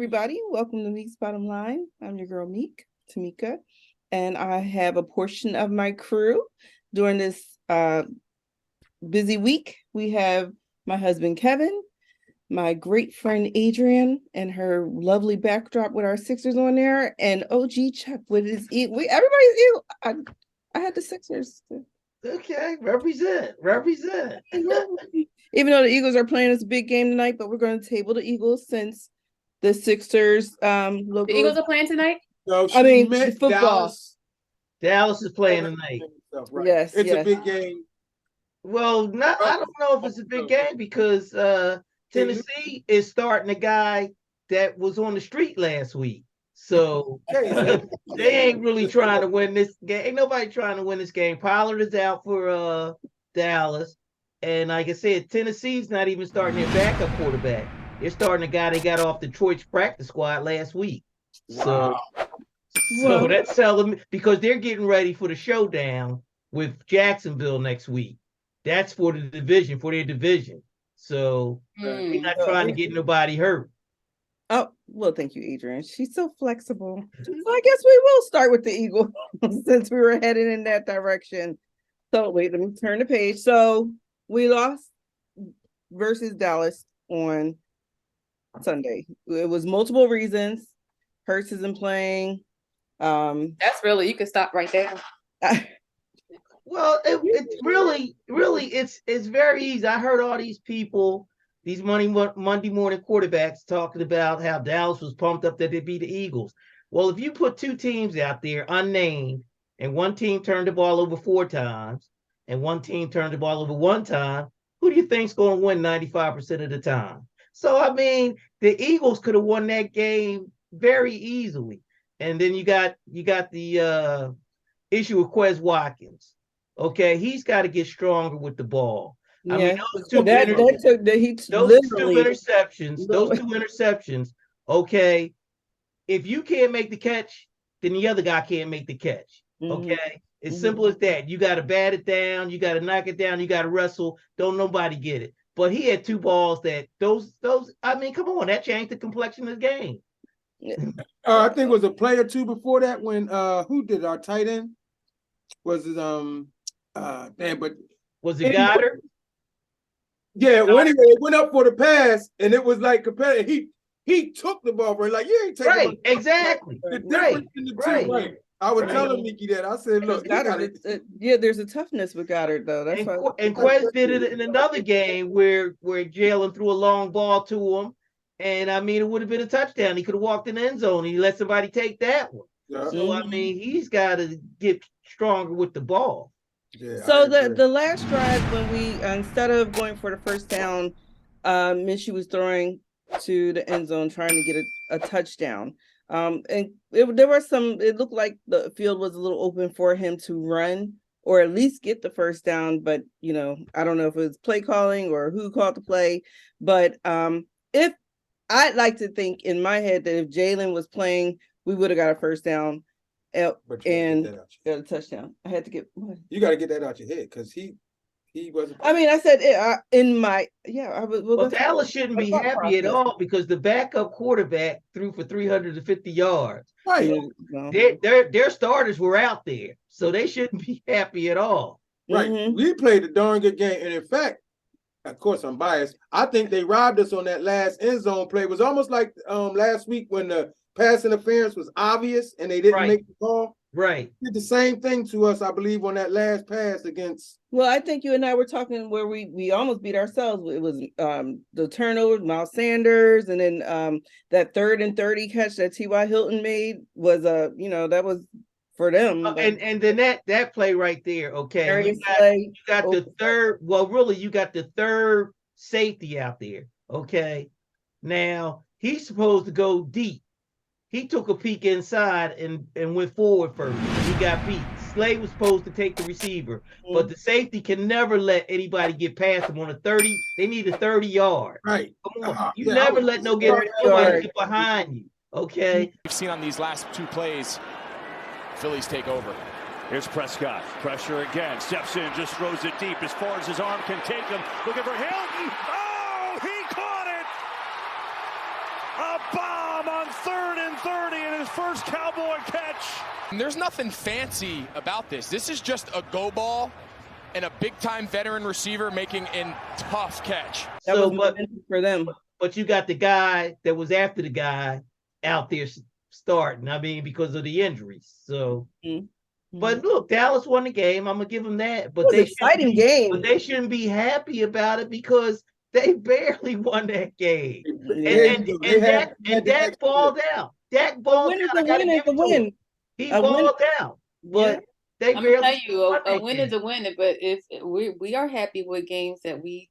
everybody. Welcome to Meek's Bottom Line. I'm your girl, Tamika, and I have a portion of my crew during this busy week. We have my husband, Kevin, my great friend, Adrian, and her lovely backdrop with our Sixers on there, and OG Chuck with his everybody's Eagle. I had the Sixers. Okay, represent. Even though the Eagles are playing this big game tonight, but we're going to table the Eagles since the Sixers logo. The Eagles are playing tonight? No, football. Dallas is playing tonight. Right. Yes, it's a big game. Well, I don't know if it's a big game because Tennessee is starting a guy that was on the street last week. So they ain't really trying to win this game. Ain't nobody trying to win this game. Pollard is out for Dallas. And like I said, Tennessee's not even starting their backup quarterback. They're starting a guy they got off Detroit's practice squad last week. Wow. So that's telling me because they're getting ready for the showdown with Jacksonville next week. That's for their division. So they're not trying to get nobody hurt. Oh, well, thank you, Adrian. She's so flexible. So I guess we will start with the Eagles since we were heading in that direction. So wait, let me turn the page. So we lost versus Dallas on Sunday. It was multiple reasons. Hurts isn't playing. That's really, you can stop right there. Well, it's really it's very easy. I heard all these people, these Monday morning quarterbacks talking about how Dallas was pumped up that they beat the Eagles. Well, if you put two teams out there unnamed and one team turned the ball over 4 times and one team turned the ball over 1 time, who do you think's going to win 95% of the time? So, I mean, the Eagles could have won that game very easily. And then you got the issue with Quez Watkins. Okay, he's got to get stronger with the ball. Yeah. I mean, those two interceptions, okay, if you can't make the catch, then the other guy can't make the catch. Okay, it's simple as that. You got to bat it down, you got to knock it down, you got to wrestle. Don't nobody get it. But he had 2 balls that those. I mean, come on, that changed the complexion of the game. I think it was a play or two before that when who did our tight end? Was it but was it Goddard? Yeah, well, anyway, it went up for the pass, and it was like competitive. He took the ball for it, like you ain't taking right, exactly. The difference in the two, right. I was telling Nikki that. I said, look, Goddard, there's a toughness with Goddard though. That's and Quez did it in another game where Jalen threw a long ball to him, and I mean it would have been a touchdown. He could have walked in the end zone and he let somebody take that one. Yeah. So I mean he's got to get stronger with the ball. Yeah, so the last drive when we instead of going for the first down, Minshew was throwing to the end zone trying to get a touchdown. And there were some. It looked like the field was a little open for him to run or at least get the first down. But I don't know if it was play calling or who called the play. But if I'd like to think in my head that if Jalen was playing, we would have got a first down. And got a touchdown. I had to get. You got to get that out your head because he wasn't. I mean, I said it in my I was. Well, Dallas shouldn't be happy at all because the backup quarterback threw for 350 yards. Right. Their starters were out there, so they shouldn't be happy at all. Right. We played a darn good game, and in fact, of course, I'm biased. I think they robbed us on that last end zone play. It was almost like last week when the pass interference was obvious and they didn't make the call. Right. Did the same thing to us, I believe, on that last pass against. Well, I think you and I were talking where we almost beat ourselves. It was the turnover, Miles Sanders, and then that 3rd and 30 catch that T.Y. Hilton made was that was for them. And then that play right there, okay. You got the third. Well, really, you got the third safety out there. Okay. Now he's supposed to go deep. He took a peek inside and went forward first. He got beat. Slay was supposed to take the receiver, but the safety can never let anybody get past him on a 30. They need a 30-yard. Right. Come on. You never let nobody get behind you. Okay. We've seen on these last 2 plays, Phillies take over. Here's Prescott. Pressure again. Steps in, just throws it deep as far as his arm can take him. Looking for Hilton. Oh, he caught it! A bomb on 3rd and 30 and his first Cowboy catch. And there's nothing fancy about this. This is just a go ball and a big-time veteran receiver making a tough catch. That was momentum for them. But you got the guy that was after the guy out there starting. I mean, because of the injuries. So, but look, Dallas won the game. I'm gonna give them that. But it was an exciting game. But they shouldn't be happy about it because they barely won that game. And Dak balled out. Dak balled out. A win is a win. He balled out. But they I'm barely gonna tell you, a win game. is a win. But if we are happy with games that we,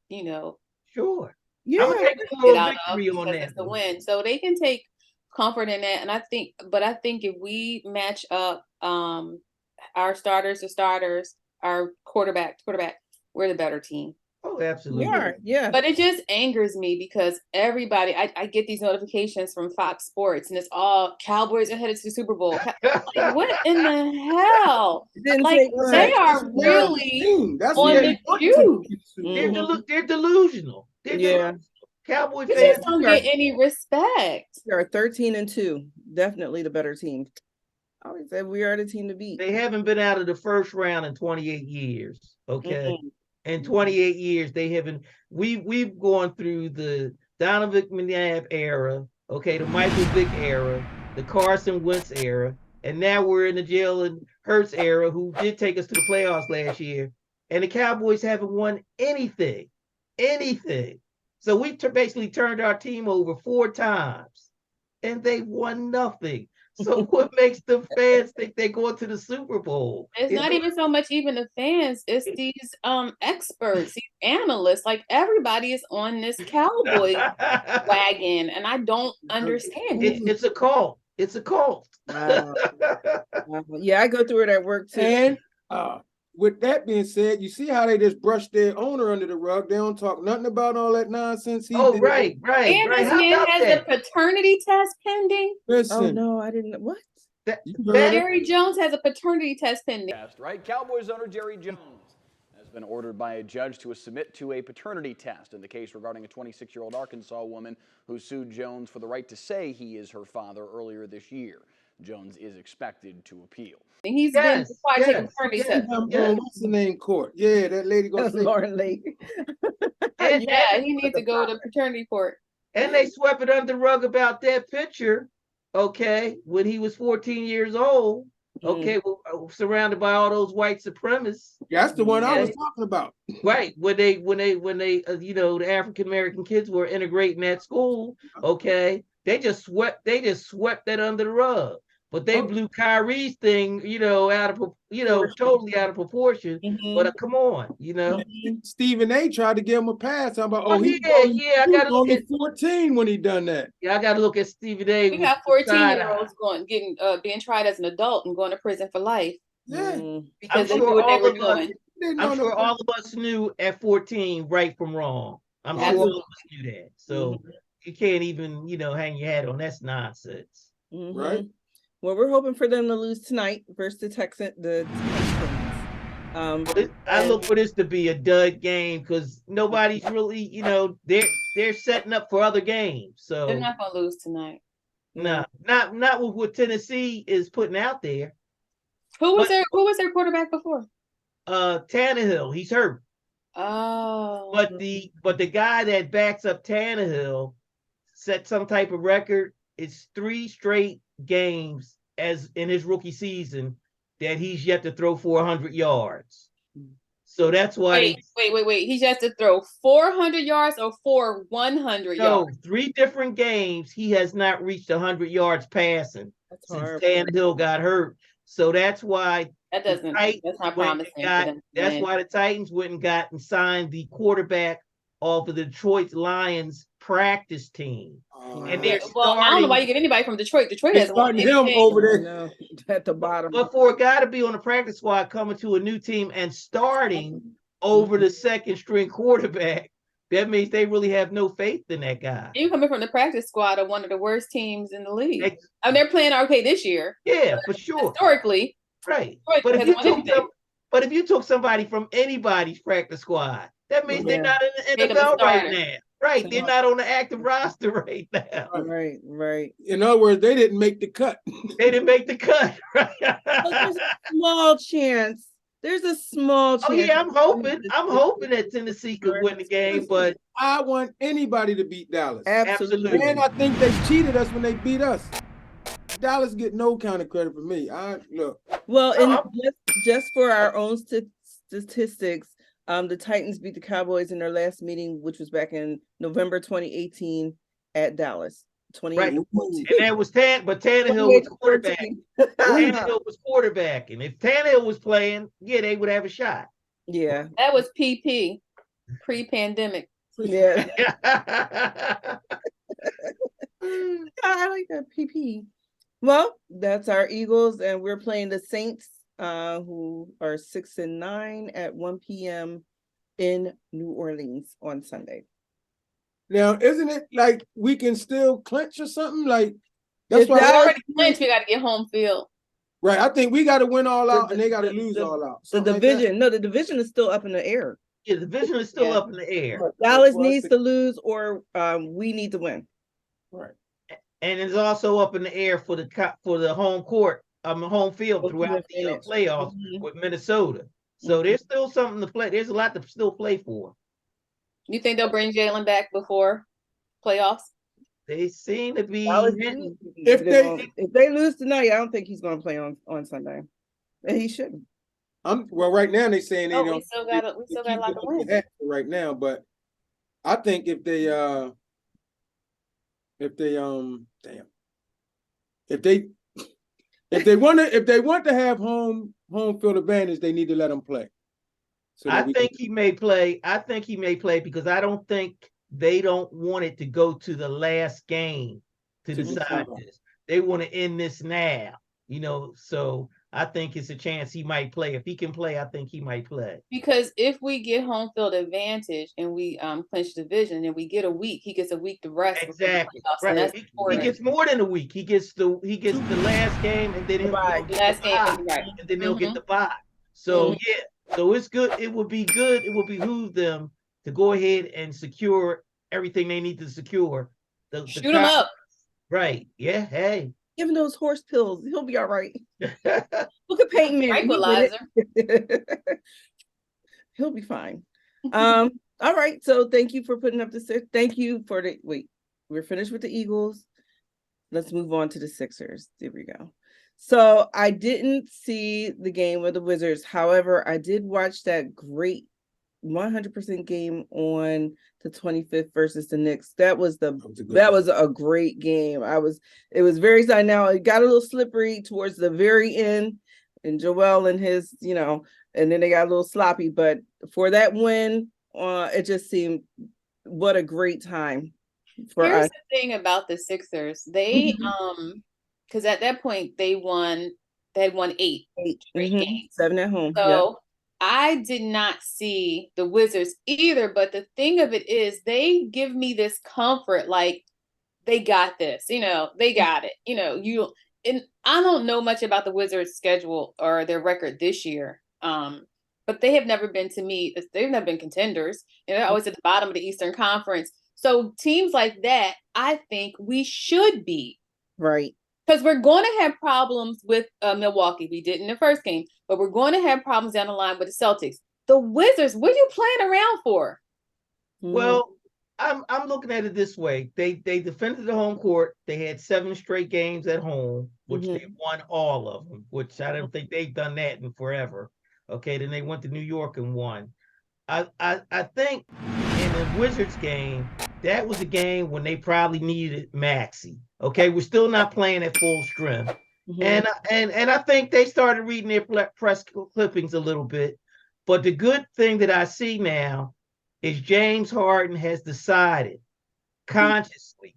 sure. Yeah, I'm gonna take a little victory on that. It's a win, so they can take comfort in that. And I think if we match up our starters, our quarterback, we're the better team. Oh, absolutely. We are, yeah. But it just angers me because everybody, I get these notifications from Fox Sports, and it's all Cowboys are headed to the Super Bowl. Like, what in the hell? Like, they are really on the juice. They're delusional. Cowboy we fans just don't get any respect. We are 13-2. Definitely the better team. I always said we are the team to beat. They haven't been out of the first round in 28 years. Okay. In 28 years, they haven't. We've gone through the Donovan McNabb era, okay, the Michael Vick era, the Carson Wentz era, and now we're in the Jalen Hurts era, who did take us to the playoffs last year. And the Cowboys haven't won anything. So we basically turned our team over 4 times, and they won nothing. So what makes the fans think they're going to the Super Bowl? It's not even so much even the fans. It's these experts, these analysts. Like, everybody is on this Cowboy wagon, and I don't understand it. It's a cult. It's a cult. Wow. Yeah, I go through it at work too. And with that being said, you see how they just brush their owner under the rug. They don't talk nothing about all that nonsense. Right. And this man has a paternity test pending. Oh no, I didn't. What? Jerry Jones has a paternity test pending. Right? Cowboys owner Jerry Jones has been ordered by a judge to submit to a paternity test in the case regarding a 26-year-old Arkansas woman who sued Jones for the right to say he is her father earlier this year. Jones is expected to appeal. He's been required to take a paternity test. What's the name court? Yeah, that lady goes Lauren Lake. Yeah, he needs to go to paternity court. And they swept it under the rug about that picture, okay, when he was 14 years old, okay, surrounded by all those white supremacists. That's the one I was talking about. Right, when they the African American kids were integrating that school, okay, they just swept that under the rug. But they blew Kyrie's thing, out of, totally out of proportion. But come on, Stephen A. tried to give him a pass. I'm about, I got to look at 14 when he done that. Yeah, I got to look at Stephen A. We got 14-year-olds being tried as an adult and going to prison for life. Yeah, because they knew what they were doing. I'm sure all of us knew at 14 right from wrong. I'm sure all of us knew that. So you can't even, hang your hat on that's nonsense. Right. Well, we're hoping for them to lose tonight versus the Texans. I look for this to be a dud game because nobody's really, they're setting up for other games. So they're not gonna lose tonight. No, not with what Tennessee is putting out there. Who was their quarterback before? Tannehill. He's hurt. Oh. But the guy that backs up Tannehill set some type of record. It's 3 straight games as in his rookie season that he's yet to throw 400 yards. So that's why. Wait. He has to throw 400 yards or 100 yards? No, 3 different games he has not reached 100 yards passing since Tannehill got hurt. So that's why. That's not promising. That's why the Titans went and got and signed the quarterback off of the Detroit Lions practice team. And I don't know why you get anybody from Detroit. Detroit has starting him over there at the bottom. But for a guy to be on the practice squad coming to a new team and starting over the second string quarterback, that means they really have no faith in that guy. You coming from the practice squad of one of the worst teams in the league. They're playing okay this year. Yeah, for sure. Historically. Right. But if you took somebody from anybody's practice squad, that means they're not in the NFL right now. Right. They're not on the active roster right now. Right. In other words, they didn't make the cut. They didn't make the cut. Well, there's a small chance. There's a small chance. Oh yeah, I'm hoping that Tennessee could win the game, but I want anybody to beat Dallas. Absolutely. And I think they cheated us when they beat us. Dallas get no kind of credit for me. Look. Well, and just for our own statistics, the Titans beat the Cowboys in their last meeting, which was back in November 2018 at Dallas. Right. And that was Tannehill was quarterback. Tannehill was quarterback. And if Tannehill was playing, yeah, they would have a shot. Yeah. That was PP, pre-pandemic. Yeah. I like that PP. Well, that's our Eagles, and we're playing the Saints, who are 6-9 at 1 p.m. in New Orleans on Sunday. Now, isn't it like we can still clinch or something? Like that's why we already clinched. We got to get home field. Right. I think we got to win all out, and they got to lose all out. The division, the division is still up in the air. Yeah, the division is still up in the air. Dallas needs to lose, or we need to win. Right. And it's also up in the air for the home court, home field throughout the playoffs with Minnesota. So there's still something to play. There's a lot to still play for. You think they'll bring Jalen back before playoffs? They seem to be. If they lose tonight, I don't think he's going to play on Sunday, and he shouldn't. Well, right now they're saying they don't. We still got a lot to win right now, but I think if they want to have home field advantage, they need to let them play. So I think he may play because I don't think they don't want it to go to the last game to decide this. They want to end this now, so I think it's a chance he might play. If he can play, I think he might play. Because if we get home field advantage and we clinch division and we get a week, he gets a week to rest. Exactly. Right. He gets more than a week. He gets the last game and then he'll get the bye. So so it's good. It would be good. It would behoove them to go ahead and secure everything they need to secure. Shoot them up. Right. Yeah. Hey. Give him those horse pills. He'll be all right. Look at Peyton Manning. Tranquilizer. He'll be fine. All right. So thank you for putting up the thank you for the we're finished with the Eagles. Let's move on to the Sixers. There we go. So I didn't see the game with the Wizards. However, I did watch that great 100% game on the 25th versus the Knicks. That was a great game. It was very exciting. Now it got a little slippery towards the very end, and Joel and his, and then they got a little sloppy. But for that win, it just seemed what a great time for us. Here's the thing about the Sixers. They because at that point they had won 8 straight games. 7 at home. So I did not see the Wizards either, but the thing of it is they give me this comfort, like they got this, they got it, and I don't know much about the Wizards' schedule or their record this year. But they have never been, to me, they've never been contenders, and they're always at the bottom of the Eastern Conference. So teams like that, I think we should be. Right. Because we're going to have problems with Milwaukee. We did in the first game, but we're going to have problems down the line with the Celtics. The Wizards, what are you playing around for? Well, I'm looking at it this way. They defended the home court. They had 7 straight games at home, which they won all of them, which I don't think they've done that in forever. Okay, then they went to New York and won. I think in the Wizards game, that was a game when they probably needed Maxey. Okay, we're still not playing at full strength. And I think they started reading their press clippings a little bit. But the good thing that I see now is James Harden has decided consciously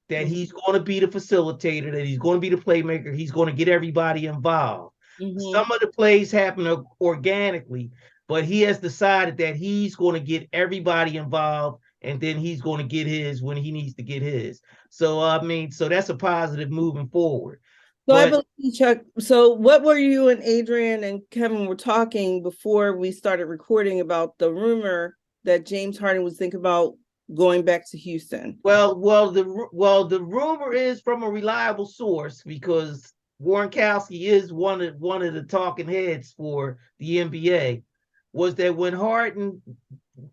that he's going to be the facilitator, that he's going to be the playmaker, he's going to get everybody involved. Some of the plays happen organically, but he has decided that he's going to get everybody involved, and then he's going to get his when he needs to get his. So, so that's a positive moving forward. So I believe, Chuck, so what were you and Adrian and Kevin were talking before we started recording about the rumor that James Harden was thinking about going back to Houston? Well, the rumor is from a reliable source, because Warrenkowski is one of the talking heads for the NBA, was that when Harden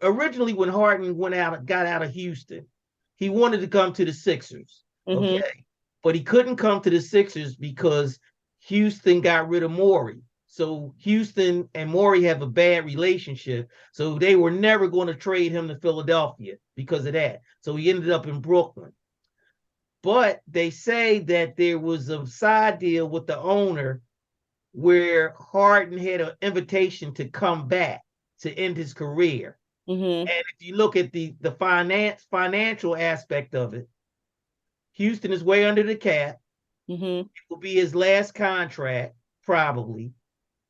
got out of Houston, he wanted to come to the Sixers. Okay. But he couldn't come to the Sixers because Houston got rid of Morey. So Houston and Morey have a bad relationship. So they were never going to trade him to Philadelphia because of that. So he ended up in Brooklyn. But they say that there was a side deal with the owner where Harden had an invitation to come back to end his career. And if you look at the financial aspect of it, Houston is way under the cap. It will be his last contract, probably,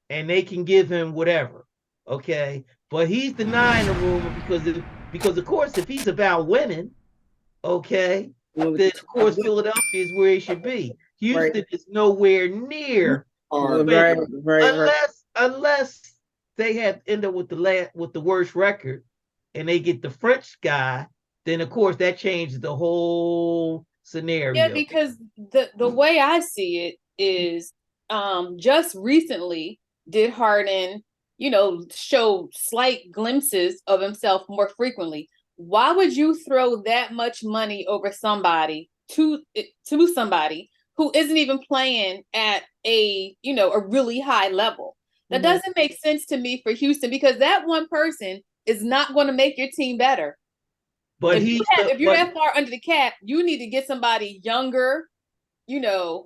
and they can give him whatever. Okay. But he's denying the rumor because of course, if he's about winning, okay, then of course Philadelphia is where he should be. Houston is nowhere near winning, unless they have end up with the worst record and they get the French guy, then of course that changes the whole scenario. Yeah, because the way I see it is just recently did Harden, show slight glimpses of himself more frequently. Why would you throw that much money over somebody to somebody who isn't even playing at a really high level? That doesn't make sense to me for Houston, because that one person is not going to make your team better. But if you're that far under the cap, you need to get somebody younger,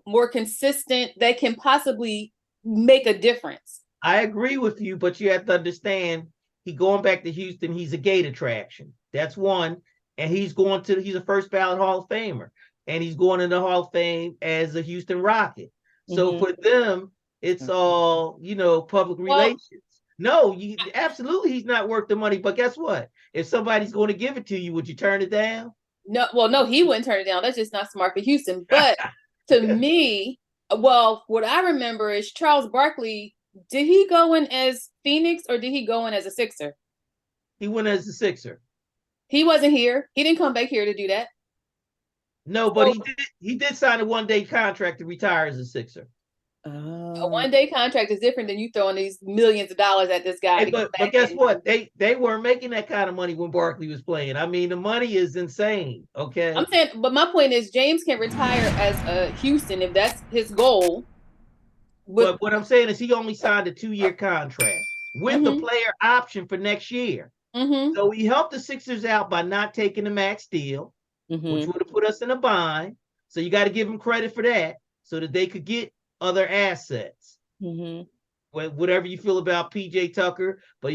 more consistent, that can possibly make a difference. I agree with you, but you have to understand, going back to Houston, he's a gate attraction. That's one. And he's a first ballot Hall of Famer. And he's going in the Hall of Fame as a Houston Rocket. So for them, it's all, public relations. No, absolutely he's not worth the money. But guess what? If somebody's going to give it to you, would you turn it down? No, he wouldn't turn it down. That's just not smart for Houston. But to me, what I remember is Charles Barkley, did he go in as Phoenix or did he go in as a Sixer? He went as a Sixer. He wasn't here. He didn't come back here to do that. No, but he did sign a one-day contract to retire as a Sixer. A one-day contract is different than you throwing these millions of dollars at this guy. Hey, but guess what? They weren't making that kind of money when Barkley was playing. I mean, the money is insane. Okay. I'm saying, but my point is, James can retire as a Houston if that's his goal. But what I'm saying is, he only signed a 2-year contract with the player option for next year. So he helped the Sixers out by not taking the max deal, which would have put us in a bind. So you got to give him credit for that, so that they could get other assets. Whatever you feel about PJ Tucker, but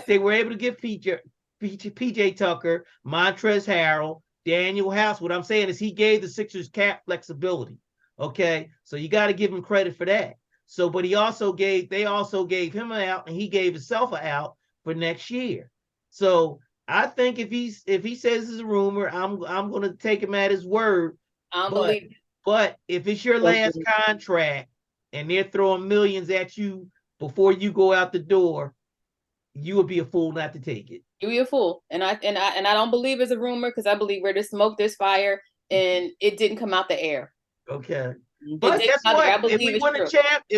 they were able to give PJ Tucker, Montrezl Harrell, Daniel House. What I'm saying is, he gave the Sixers cap flexibility. Okay, so you got to give him credit for that. So, but they also gave him an out, and he gave himself an out for next year. So I think if he says it's a rumor, I'm going to take him at his word. But if it's your last contract and they're throwing millions at you before you go out the door, you would be a fool not to take it. You'd be a fool, and I don't believe it's a rumor, because I believe where there's smoke, there's fire, and it didn't come out the air. Okay. But guess what? If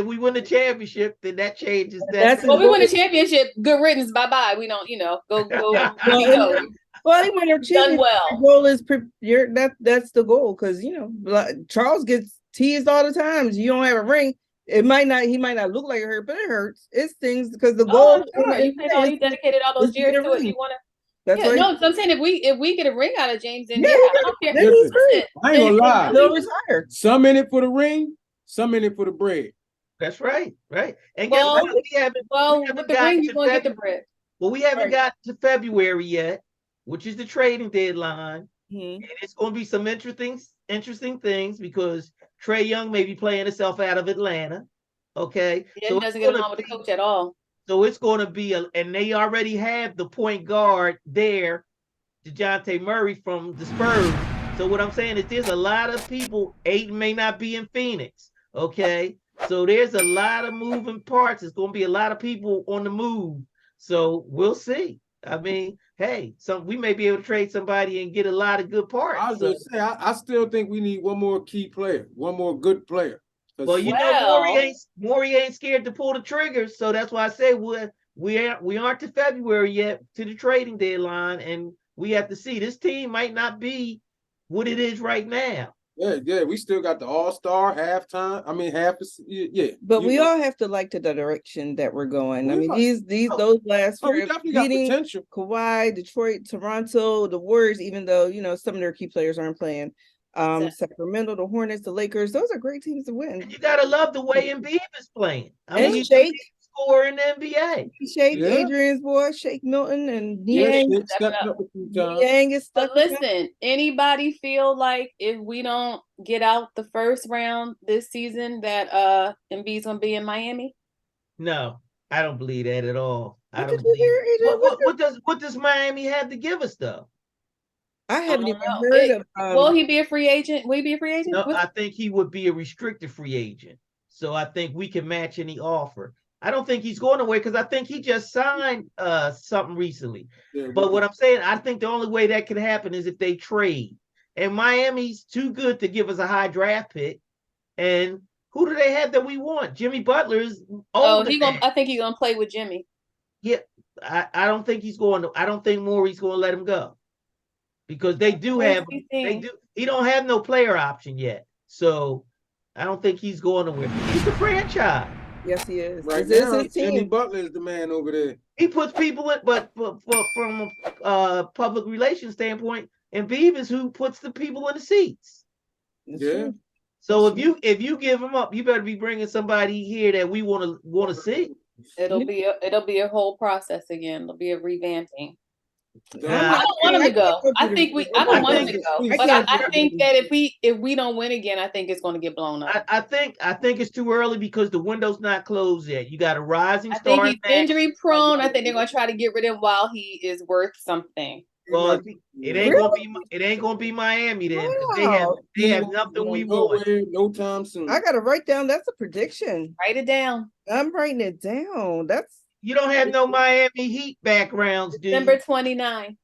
we win the championship, then that changes that. Well, we win the championship. Good riddance. Bye bye. We don't, go. Well, he won a championship. Well. The goal is that's the goal, because Charles gets teased all the time. You don't have a ring. He might not look like it hurt, but it hurts. It stings, because the goal. You dedicated all those years to it. You want to. So I'm saying, if we get a ring out of James, then I don't care. I ain't gonna lie. They'll retire. Some in it for the ring, some in it for the bread. That's right. And with the ring, you want to get the bread. Well, we haven't got to February yet, which is the trading deadline. And it's going to be some interesting things, because Trae Young may be playing himself out of Atlanta. Okay. Yeah, so it doesn't get along with the coach at all. So it's going to be and they already have the point guard there, DeJounte Murray from the Spurs. So what I'm saying is, there's a lot of people. Ayton may not be in Phoenix. Okay. So there's a lot of moving parts. It's going to be a lot of people on the move. So we'll see. I mean, hey, we may be able to trade somebody and get a lot of good parts. I was gonna say, I still think we need one more key player, one more good player. Well, you know, Maury ain't scared to pull the trigger, so that's why I say we aren't to February yet to the trading deadline, and we have to see. This team might not be what it is right now. Yeah, we still got the All-Star halftime. I mean, yeah. But we all have to like the direction that we're going. I mean, those last we definitely got potential. Kawhi, Detroit, Toronto, the Warriors, even though some of their key players aren't playing. Sacramento, the Hornets, the Lakers, those are great teams to win. And you gotta love the way Embiid is playing. I mean, he's Shake score in the NBA. Shake, Adrian's boy, Shake Milton, and Niang is stuck. But listen, anybody feel like if we don't get out the first round this season that Embiid's gonna be in Miami? No, I don't believe that at all. What did you hear, Adrian? What does Miami have to give us though? I haven't even heard of. Will he be a free agent? Will he be a free agent? No, I think he would be a restricted free agent. So I think we can match any offer. I don't think he's going away because I think he just signed something recently. Yeah, but what I'm saying, I think the only way that can happen is if they trade. And Miami's too good to give us a high draft pick. And who do they have that we want? Jimmy Butler is older. I think he's gonna play with Jimmy. Yeah, I don't think he's going to. I don't think Maury's going to let him go. Because he don't have no player option yet. So I don't think he's going nowhere. He's a franchise. Yes, he is. Right now, Jimmy Butler is the man over there. He puts people in, but from a public relations standpoint, and Embiid is who puts the people in the seats. Yeah. So if you give him up, you better be bringing somebody here that we want to see. It'll be a whole process again. It'll be a revamping. I don't want him to go. I don't want him to go. But I think that if we don't win again, I think it's going to get blown up. I think it's too early because the window's not closed yet. You got a rising star. I think he's injury prone. I think they're going to try to get rid of him while he is worth something. Well, it ain't gonna be Miami then. Wow. They have nothing we want. No time soon. I gotta write down. That's a prediction. Write it down. I'm writing it down. You don't have no Miami Heat backgrounds, do you? December 29.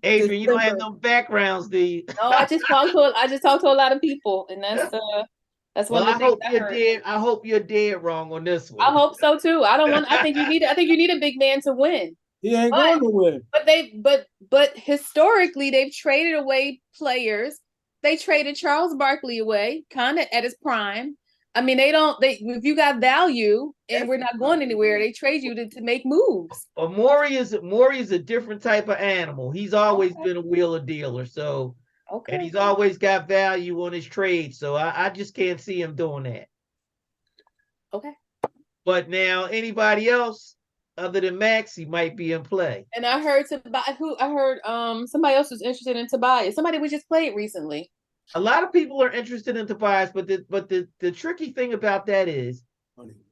Adrian, you don't have no backgrounds, do you? No, I just talked to a lot of people, and that's one of the things I heard. I hope you're dead wrong on this one. I hope so too. I think you need a big man to win. He ain't going nowhere. But historically they've traded away players. They traded Charles Barkley away, kind of at his prime. I mean, if you got value and we're not going anywhere, they trade you to make moves. But Maury is a different type of animal. He's always been a wheeler dealer, so and he's always got value on his trade. So I just can't see him doing that. Okay. But now anybody else other than Maxey might be in play. And I heard somebody else was interested in Tobias. Somebody we just played recently. A lot of people are interested in Tobias, but the tricky thing about that is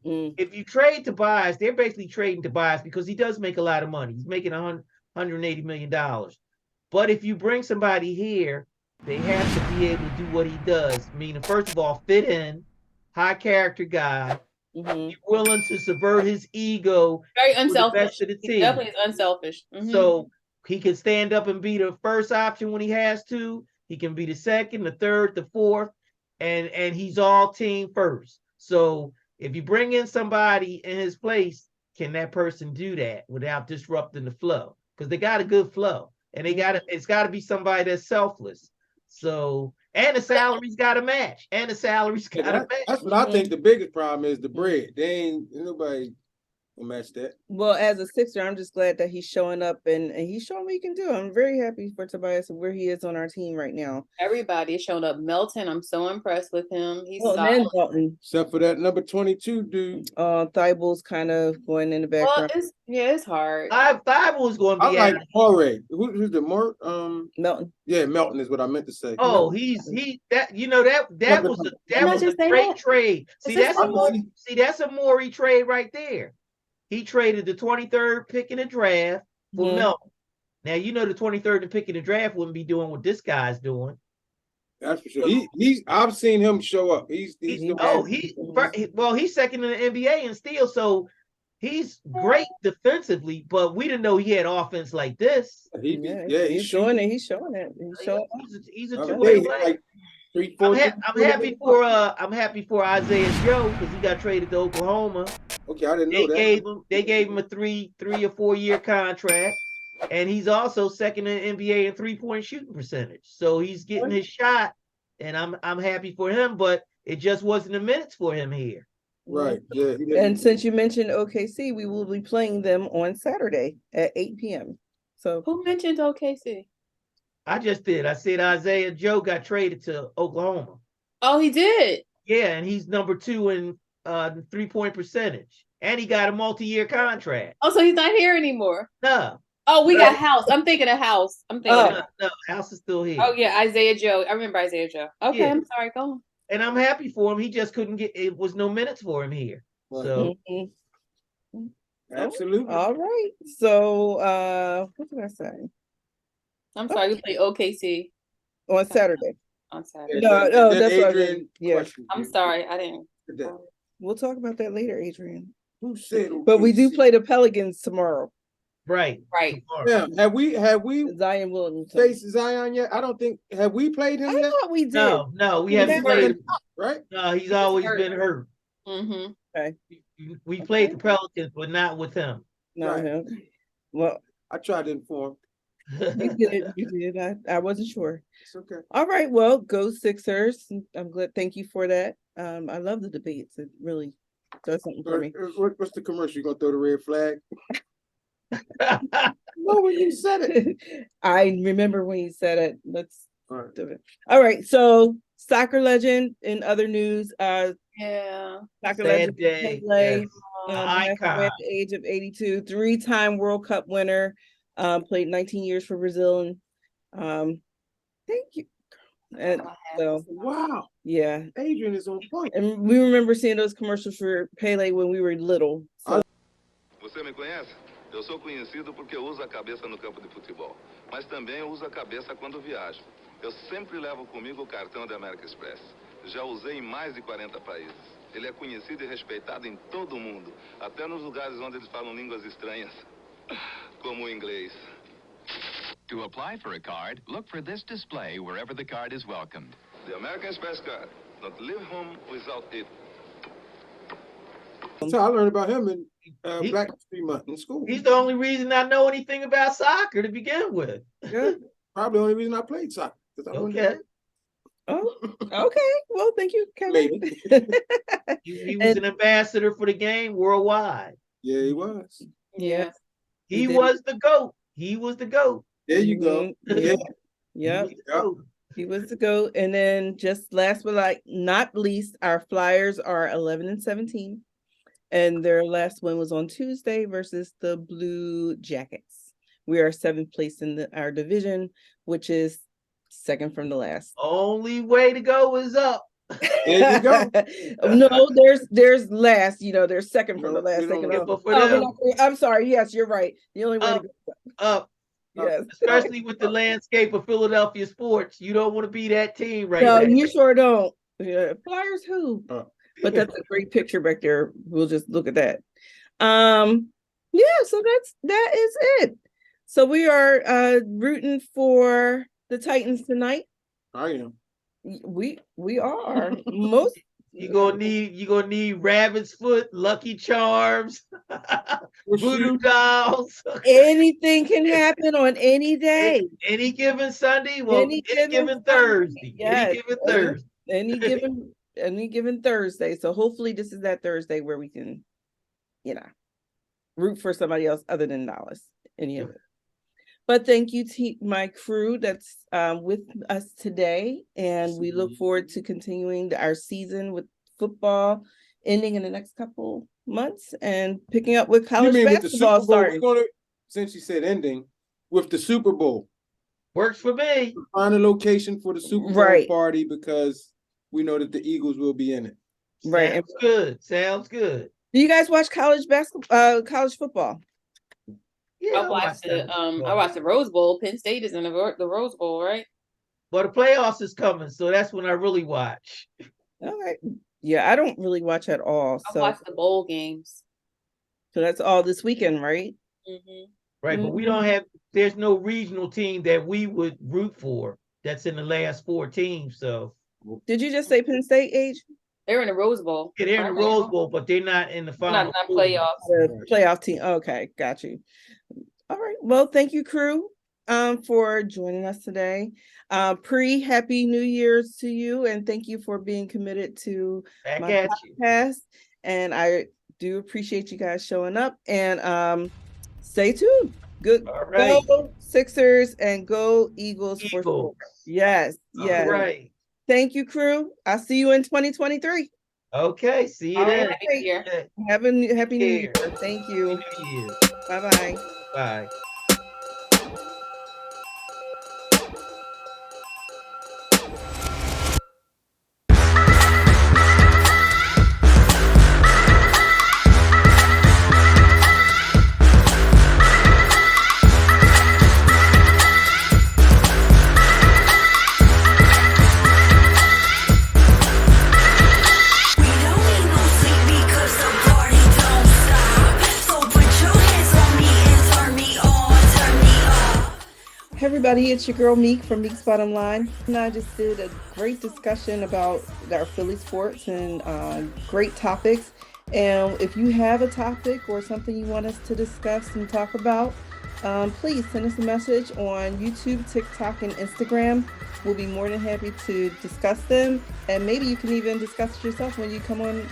if you trade Tobias, they're basically trading Tobias because he does make a lot of money. He's making $180 million. But if you bring somebody here, they have to be able to do what he does. Meaning, first of all, fit in, high character guy, be willing to subvert his ego. Very unselfish. The He definitely is unselfish. So he can stand up and be the first option when he has to. He can be the second, the third, the fourth, and he's all team first. So if you bring in somebody in his place, can that person do that without disrupting the flow? Because they got a good flow, and it's got to be somebody that's selfless. So and the salary's got to match, That's what I think the biggest problem is the bread. They ain't nobody will match that. Well, as a Sixer, I'm just glad that he's showing up and he's showing what he can do. I'm very happy for Tobias and where he is on our team right now. Everybody is showing up. Melton, I'm so impressed with him. He's Melton. Except for that number 22 dude. Thible's kind of going in the background. Well, it's hard. Thible's going to be. I like Morey. Who's the more Melton? Yeah, Melton is what I meant to say. Oh, that was a great trade. See, that's a Maury trade right there. He traded the 23rd pick in the draft for Melton. Now, the 23rd pick in the draft wouldn't be doing what this guy's doing. That's for sure. I've seen him show up. He's second in the NBA in steals. So he's great defensively, but we didn't know he had offense like this. He's showing it. He's showing it. He's a two-way player. Like I'm happy for Isaiah Joe because he got traded to Oklahoma. Okay, I didn't know that. They gave him a 3 or 4 year contract, and he's also second in the NBA in 3-point shooting percentage. So he's getting his shot, and I'm happy for him. But it just wasn't the minutes for him here. Right. Yeah. And since you mentioned OKC, we will be playing them on Saturday at 8 p.m. So who mentioned OKC? I just did. I said Isaiah Joe got traded to Oklahoma. Oh, he did. Yeah, and he's number 2 in 3-point percentage, and he got a multi-year contract. Oh, so he's not here anymore. No. Oh, we got House. I'm thinking of House. No, House is still here. Oh yeah, Isaiah Joe. I remember Isaiah Joe. Okay, yeah. I'm sorry. Go on. And I'm happy for him. He just couldn't get. It was no minutes for him here. So. Absolutely. All right. So what did I say? I'm sorry. We play OKC on Saturday. On Saturday. No, that's Adrian. Yeah. I'm sorry. I didn't. We'll talk about that later, Adrian. Who said? But we do play the Pelicans tomorrow. Right. Yeah. Have we Zion Williams faced Zion yet? I don't think. Have we played him yet? I thought we did. No, we haven't played him. Right? No, he's always been hurt. Mm-hmm. Okay. We played the Pelicans, but not with him. Not him. Well, I tried to inform. You did. I wasn't sure. It's okay. All right. Well, go Sixers. I'm glad. Thank you for that. I love the debates. It really does something for me. What's the commercial? You gonna throw the red flag? No, when you said it. I remember when you said it. Let's do it. All right. So soccer legend in other news. Soccer legend Pele, icon. at the age of 82, 3-time World Cup winner. Played 19 years for Brazil. And thank you. And so wow. Yeah. Adrian is on point. And we remember seeing those commercials for Pele when we were little. So. Você me conhece? Eu sou conhecido porque uso a cabeça no campo de futebol, mas também uso a cabeça quando viajo. Eu sempre levo comigo o cartão da American Express. Já usei em mais de 40 países. Ele é conhecido e respeitado em todo o mundo, até nos lugares onde eles falam línguas estranhas, como o inglês. To apply for a card, look for this display wherever the card is welcomed. The American Express card. Don't leave home without it. So I learned about him in Black History Month in school. He's the only reason I know anything about soccer to begin with. Yeah, probably the only reason I played soccer. Okay. Oh, okay. Well, thank you, Kevin. Maybe. He was an ambassador for the game worldwide. Yeah, he was. Yeah. He was the GOAT. He was the GOAT. There you go. Yeah. Yep. He was the GOAT. And then just last but not least, our Flyers are 11-17. And their last win was on Tuesday versus the Blue Jackets. We are 7th place in our division, which is second from the last. Only way to go is up. There you go. No, there's last. There's second from the last. I'm sorry. Yes, you're right. The only way to go up. Yes. Especially with the landscape of Philadelphia sports, you don't want to be that team right now. No, you sure don't. Yeah. Flyers who? But that's a great picture back there. We'll just look at that. Yeah, so that is it. So we are rooting for the Titans tonight. I am. We are. Most you're gonna need Rabbit's Foot, Lucky Charms, Voodoo Dolls. Anything can happen on any day. Any given Sunday, any given Thursday. Yes. Any given Thursday. Any given Thursday. So hopefully this is that Thursday where we can, root for somebody else other than Dallas. Any of it. But thank you to my crew that's with us today. And we look forward to continuing our season with football ending in the next couple months and picking up with college basketball starting. Since you said ending, with the Super Bowl. Works for me. Find a location for the Super Bowl party because we know that the Eagles will be in it. Right. Sounds good. Do you guys watch college basketball, college football? Yeah, I watched the Rose Bowl. Penn State is in the Rose Bowl, right? Well, the playoffs is coming, so that's when I really watch. All right. Yeah, I don't really watch at all. I watch the bowl games. So that's all this weekend, right? Mm-hmm. Right, but we don't have. There's no regional team that we would root for. That's in the last 4 teams. So, did you just say Penn State, age? They're in the Rose Bowl. Yeah, they're in the Rose Bowl, but they're not in the final. Not playoffs. The playoff team. Okay, got you. All right. Well, thank you, crew, for joining us today. Happy New Year's to you, and thank you for being committed to my podcast. And I do appreciate you guys showing up. And stay tuned. Good. All right. Go Sixers and go Eagles. For sure. Yes. Yes. All right. Thank you, crew. I'll see you in 2023. Okay. See you then. Happy New Year. Happy New Year. Thank you. Happy New Year. Bye-bye. Bye. Hey everybody, it's your girl Meek from Meek's Bottom Line. And I just did a great discussion about our Philly sports and great topics. And if you have a topic or something you want us to discuss and talk about, please send us a message on YouTube, TikTok, and Instagram. We'll be more than happy to discuss them. And maybe you can even discuss it yourself when you come on,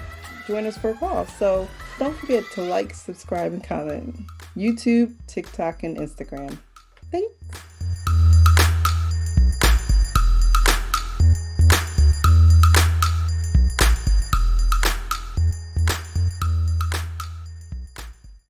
join us for a call. So don't forget to like, subscribe, and comment. YouTube, TikTok, and Instagram. Thanks.